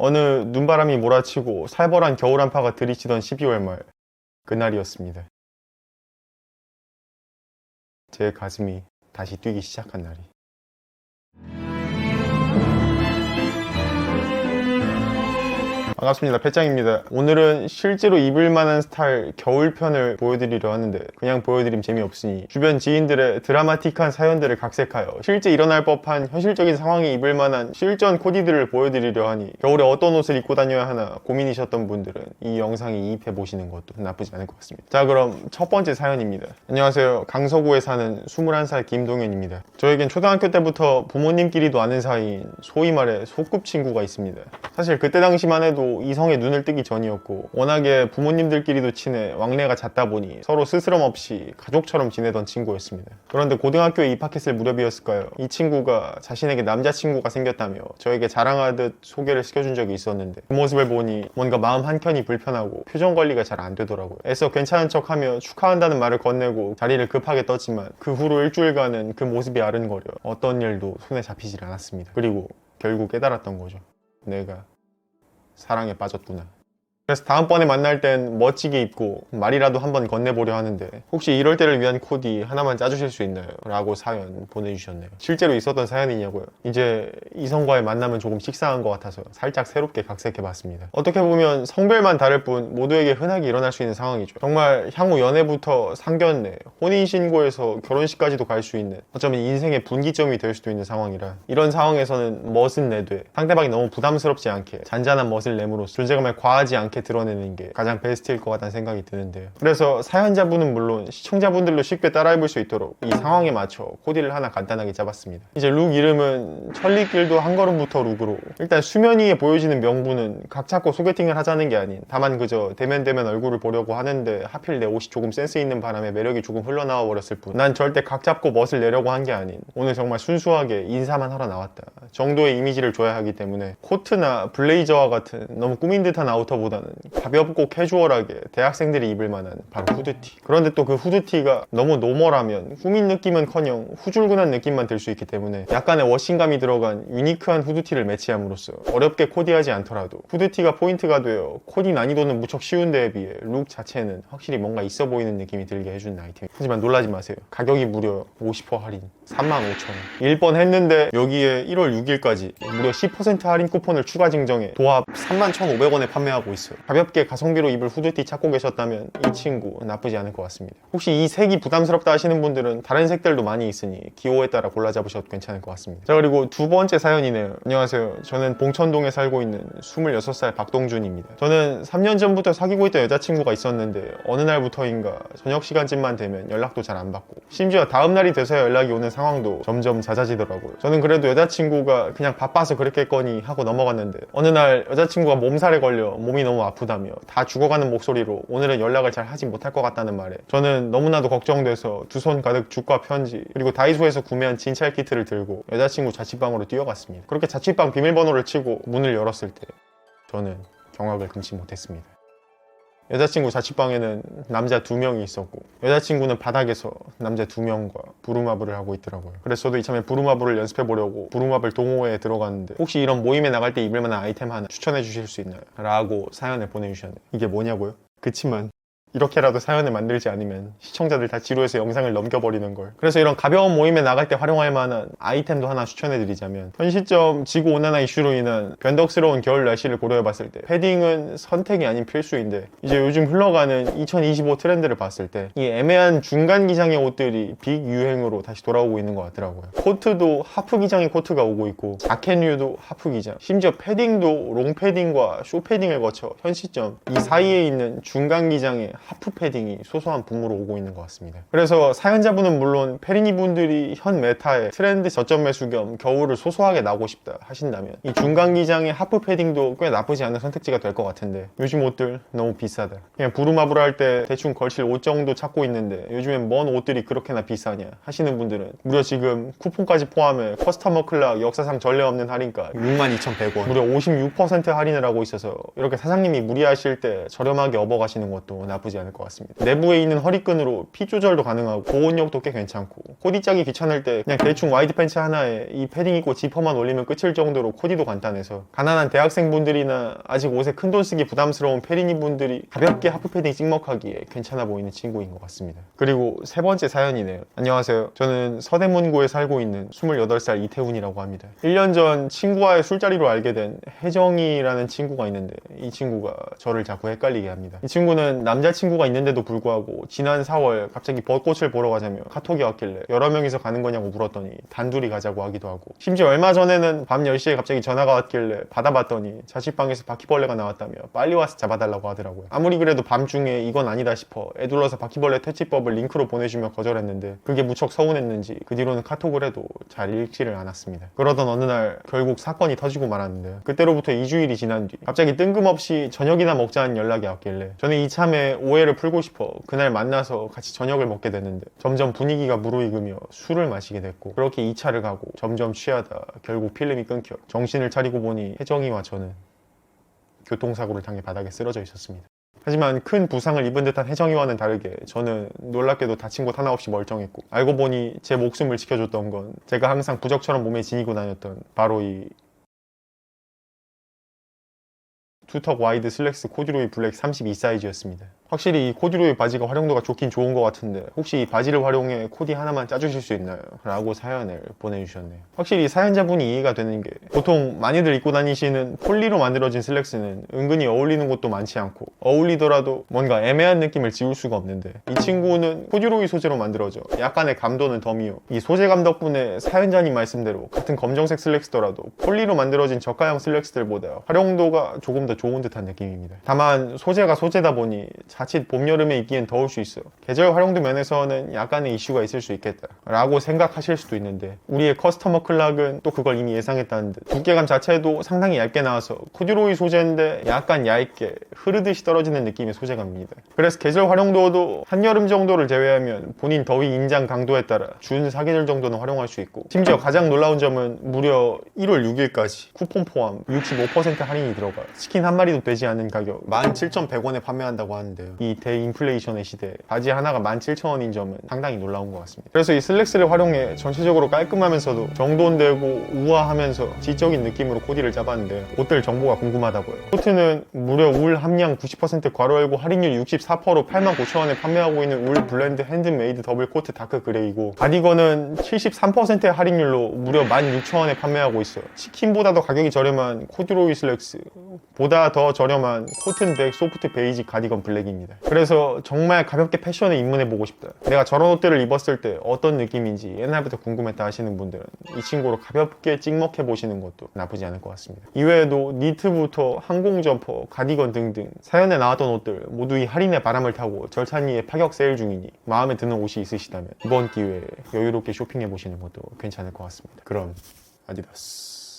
어느 눈바람이 몰아치고 살벌한 겨울 한파가 들이치던 12월 말, 그날이었습니다. 제 가슴이 다시 뛰기 시작한 날이. 반갑습니다. 패짱입니다. 오늘은 실제로 입을 만한 스타일 겨울편을 보여드리려 하는데 그냥 보여드림 재미없으니 주변 지인들의 드라마틱한 사연들을 각색하여 실제 일어날 법한 현실적인 상황에 입을 만한 실전 코디들을 보여드리려 하니 겨울에 어떤 옷을 입고 다녀야 하나 고민이셨던 분들은 이 영상에 이입해 보시는 것도 나쁘지 않을 것 같습니다. 자, 그럼 첫 번째 사연입니다. 안녕하세요. 강서구에 사는 21살 김동현입니다. 저에겐 초등학교 때부터 부모님끼리도 아는 사이인 소위 말해 소꿉친구가 있습니다. 사실 그때 당시만 해도 이성의 눈을 뜨기 전이었고 워낙에 부모님들끼리도 친해 왕래가 잦다 보니 서로 스스럼 없이 가족처럼 지내던 친구였습니다. 그런데 고등학교에 입학했을 무렵이었을까요? 이 친구가 자신에게 남자친구가 생겼다며 저에게 자랑하듯 소개를 시켜준 적이 있었는데 그 모습을 보니 뭔가 마음 한켠이 불편하고 표정 관리가 잘 안 되더라고요. 애써 괜찮은 척하며 축하한다는 말을 건네고 자리를 급하게 떴지만 그 후로 일주일간은 그 모습이 아른거려 어떤 일도 손에 잡히질 않았습니다. 그리고 결국 깨달았던 거죠. 내가 사랑에 빠졌구나. 그래서 다음번에 만날 땐 멋지게 입고 말이라도 한번 건네보려 하는데 혹시 이럴 때를 위한 코디 하나만 짜주실 수 있나요? 라고 사연 보내주셨네요. 실제로 있었던 사연이냐고요? 이제 이성과의 만남은 조금 식상한 것 같아서 살짝 새롭게 각색해봤습니다. 어떻게 보면 성별만 다를 뿐 모두에게 흔하게 일어날 수 있는 상황이죠. 정말 향후 연애부터 상견례, 혼인신고에서 결혼식까지도 갈 수 있는 어쩌면 인생의 분기점이 될 수도 있는 상황이라 이런 상황에서는 멋은 내되 상대방이 너무 부담스럽지 않게 잔잔한 멋을 내므로써 존재감을 과하지 않게 드러내는 게 가장 베스트일 것 같다는 생각이 드는데요. 그래서 사연자분은 물론 시청자분들도 쉽게 따라 입을 수 있도록 이 상황에 맞춰 코디를 하나 간단하게 짜봤습니다. 이제 룩 이름은 천리길도 한 걸음부터 룩으로 일단 수면 위에 보여지는 명분은 각 잡고 소개팅을 하자는 게 아닌 다만 그저 대면 얼굴을 보려고 하는데 하필 내 옷이 조금 센스 있는 바람에 매력이 조금 흘러나와 버렸을 뿐 난 절대 각 잡고 멋을 내려고 한 게 아닌 오늘 정말 순수하게 인사만 하러 나왔다 정도의 이미지를 줘야 하기 때문에 코트나 블레이저와 같은 너무 꾸민 듯한 아우터보다는 가볍고 캐주얼하게 대학생들이 입을 만한 바로 후드티. 그런데 또 그 후드티가 너무 노멀하면 꾸민 느낌은커녕 후줄근한 느낌만 들 수 있기 때문에 약간의 워싱감이 들어간 유니크한 후드티를 매치함으로써 어렵게 코디하지 않더라도 후드티가 포인트가 되어 코디 난이도는 무척 쉬운 데에 비해 룩 자체는 확실히 뭔가 있어 보이는 느낌이 들게 해주는 아이템. 하지만 놀라지 마세요. 가격이 무려 50% 할인 35,000원. 1번 했는데 여기에 1월 6일까지 무려 10% 할인 쿠폰을 추가 증정해 도합 31,500원에 판매하고 있어요. 가볍게 가성비로 입을 후드티 찾고 계셨다면 이 친구 나쁘지 않을 것 같습니다. 혹시 이 색이 부담스럽다 하시는 분들은 다른 색들도 많이 있으니 기호에 따라 골라 잡으셔도 괜찮을 것 같습니다. 자, 그리고 두 번째 사연이네요. 안녕하세요. 저는 봉천동에 살고 있는 26살 박동준입니다. 저는 3년 전부터 사귀고 있던 여자친구가 있었는데 어느 날부터인가 저녁 시간쯤만 되면 연락도 잘 안 받고 심지어 다음 날이 돼서야 연락이 오는 상황도 점점 잦아지더라고요. 저는 그래도 여자친구가 그냥 바빠서 그랬겠거니 하고 넘어갔는데 어느 날 여자친구가 몸살에 걸려 몸이 너무 아프다며 다 죽어가는 목소리로 오늘은 연락을 잘 하지 못할 것 같다는 말에 저는 너무나도 걱정돼서 두 손 가득 죽과 편지 그리고 다이소에서 구매한 진찰 키트를 들고 여자친구 자취방으로 뛰어갔습니다. 그렇게 자취방 비밀번호를 치고 문을 열었을 때 저는 경악을 금치 못했습니다. 여자친구 자취방에는 남자 2명이 있었고 여자친구는 바닥에서 남자 2명과 부루마블을 하고 있더라고요. 그래서 저도 이참에 부루마블을 연습해보려고 부루마블 동호회에 들어갔는데 혹시 이런 모임에 나갈 때 입을 만한 아이템 하나 추천해 주실 수 있나요? 라고 사연을 보내주셨네요. 이게 뭐냐고요? 그치만 이렇게라도 사연을 만들지 않으면 시청자들 다 지루해서 영상을 넘겨버리는 걸. 그래서 이런 가벼운 모임에 나갈 때 활용할 만한 아이템도 하나 추천해드리자면 현 시점 지구온난화 이슈로 인한 변덕스러운 겨울 날씨를 고려해봤을 때 패딩은 선택이 아닌 필수인데 이제 요즘 흘러가는 2025 트렌드를 봤을 때 이 애매한 중간 기장의 옷들이 빅 유행으로 다시 돌아오고 있는 것 같더라고요. 코트도 하프 기장의 코트가 오고 있고 자켓류도 하프 기장, 심지어 패딩도 롱 패딩과 쇼 패딩을 거쳐 현 시점 이 사이에 있는 중간 기장의 하프 패딩이 소소한 붐으로 오고 있는 것 같습니다. 그래서 사연자분은 물론 페리니 분들이 현 메타의 트렌드 저점 매수 겸 겨울을 소소하게 나고 싶다 하신다면 이 중간 기장의 하프 패딩도 꽤 나쁘지 않은 선택지가 될 것 같은데 요즘 옷들 너무 비싸다. 그냥 부루마블 할 때 대충 걸칠 옷 정도 찾고 있는데 요즘엔 뭔 옷들이 그렇게나 비싸냐 하시는 분들은 무려 지금 쿠폰까지 포함해 커스터머 클락 역사상 전례 없는 할인가 62,100원 무려 56% 할인을 하고 있어서 이렇게 사장님이 무리하실 때 저렴하게 업어가시는 것도 나쁘지 나쁘지 않을 것 같습니다. 내부에 있는 허리끈으로 핏 조절도 가능하고 보온력도 꽤 괜찮고, 코디 짜기 귀찮을 때 그냥 대충 와이드 팬츠 하나에 이 패딩 입고 지퍼만 올리면 끝일 정도로 코디도 간단해서 가난한 대학생분들이나 아직 옷에 큰돈 쓰기 부담스러운 페리니분들이 가볍게 하프 패딩 찍먹하기에 괜찮아 보이는 친구인 것 같습니다. 그리고 세 번째 사연이네요. 안녕하세요. 저는 서대문구에 살고 있는 28살 이태훈이라고 합니다. 1년 전 친구와의 술자리로 알게 된 혜정이라는 친구가 있는데, 이 친구가 저를 자꾸 헷갈리게 합니다. 이 친구는 남자친구가 있는데도 불구하고 지난 4월 갑자기 벚꽃을 보러 가자며 카톡이 왔길래 여러 명이서 가는 거냐고 물었더니 단둘이 가자고 하기도 하고, 심지어 얼마 전에는 밤 10시에 갑자기 전화가 왔길래 받아봤더니 자취방에서 바퀴벌레가 나왔다며 빨리 와서 잡아달라고 하더라고요. 아무리 그래도 밤중에 이건 아니다 싶어 애둘러서 바퀴벌레 퇴치법을 링크로 보내주며 거절했는데, 그게 무척 서운했는지 그 뒤로는 카톡을 해도 잘 읽지를 않았습니다. 그러던 어느 날 결국 사건이 터지고 말았는데요. 그때로부터 2주일이 지난 뒤 갑자기 뜬금없이 저녁이나 먹자는 연락이 왔길래 저는 이참에 오해를 풀고 싶어 그날 만나서 같이 저녁을 먹게 됐는데, 점점 분위기가 무르익으며 술을 마시게 됐고, 그렇게 2차를 가고 점점 취하다 결국 필름이 끊겨 정신을 차리고 보니 혜정이와 저는 교통사고를 당해 바닥에 쓰러져 있었습니다. 하지만 큰 부상을 입은 듯한 혜정이와는 다르게 저는 놀랍게도 다친 곳 하나 없이 멀쩡했고, 알고 보니 제 목숨을 지켜줬던 건 제가 항상 부적처럼 몸에 지니고 다녔던 바로 이 투턱 와이드 슬랙스 코듀로이 블랙 32 사이즈였습니다. 확실히 이 코듀로이 바지가 활용도가 좋긴 좋은 것 같은데, 혹시 이 바지를 활용해 코디 하나만 짜주실 수 있나요? 라고 사연을 보내주셨네요. 확실히 사연자분이 이해가 되는 게, 보통 많이들 입고 다니시는 폴리로 만들어진 슬랙스는 은근히 어울리는 곳도 많지 않고, 어울리더라도 뭔가 애매한 느낌을 지울 수가 없는데, 이 친구는 코듀로이 소재로 만들어져 약간의 감도는 덤이요, 이 소재감 덕분에 사연자님 말씀대로 같은 검정색 슬랙스더라도 폴리로 만들어진 저가형 슬랙스들보다 활용도가 조금 더 좋은 듯한 느낌입니다. 다만 소재가 소재다 보니 자칫 봄, 여름에 입기엔 더울 수 있어 계절 활용도 면에서는 약간의 이슈가 있을 수 있겠다 라고 생각하실 수도 있는데, 우리의 커스터머 클락은 또 그걸 이미 예상했다는 듯 두께감 자체도 상당히 얇게 나와서 코듀로이 소재인데 약간 얇게 흐르듯이 떨어지는 느낌의 소재감입니다. 그래서 계절 활용도도 한여름 정도를 제외하면 본인 더위 인장 강도에 따라 준 사계절 정도는 활용할 수 있고, 심지어 가장 놀라운 점은 무려 1월 6일까지 쿠폰 포함 65% 할인이 들어가 치킨 한 마리도 되지 않는 가격 17,100원에 판매한다고 하는데요. 이 대인플레이션의 시대에 바지 하나가 17,000원인 점은 상당히 놀라운 것 같습니다. 그래서 이 슬랙스를 활용해 전체적으로 깔끔하면서도 정돈되고 우아하면서 지적인 느낌으로 코디를 짜봤는데요. 옷들 정보가 궁금하다고요. 코트는 무려 울 함량 90% 괄호 열고 할인율 64%로 89,000원에 판매하고 있는 울 블렌드 핸드메이드 더블 코트 다크 그레이고, 바디건은 73%의 할인율로 무려 16,000원에 판매하고 있어요. 치킨보다도 가격이 저렴한 코듀로이 슬랙스, 보다 더 저렴한 코튼백 소프트 베이지 가디건 블랙입니다. 그래서 정말 가볍게 패션에 입문해보고 싶다, 내가 저런 옷들을 입었을 때 어떤 느낌인지 옛날부터 궁금했다 하시는 분들은 이 친구로 가볍게 찍먹해보시는 것도 나쁘지 않을 것 같습니다. 이외에도 니트부터 항공 점퍼, 가디건 등등 사연에 나왔던 옷들 모두 이 할인의 바람을 타고 절찬리에 파격 세일 중이니 마음에 드는 옷이 있으시다면 이번 기회에 여유롭게 쇼핑해보시는 것도 괜찮을 것 같습니다. 그럼 아디다스.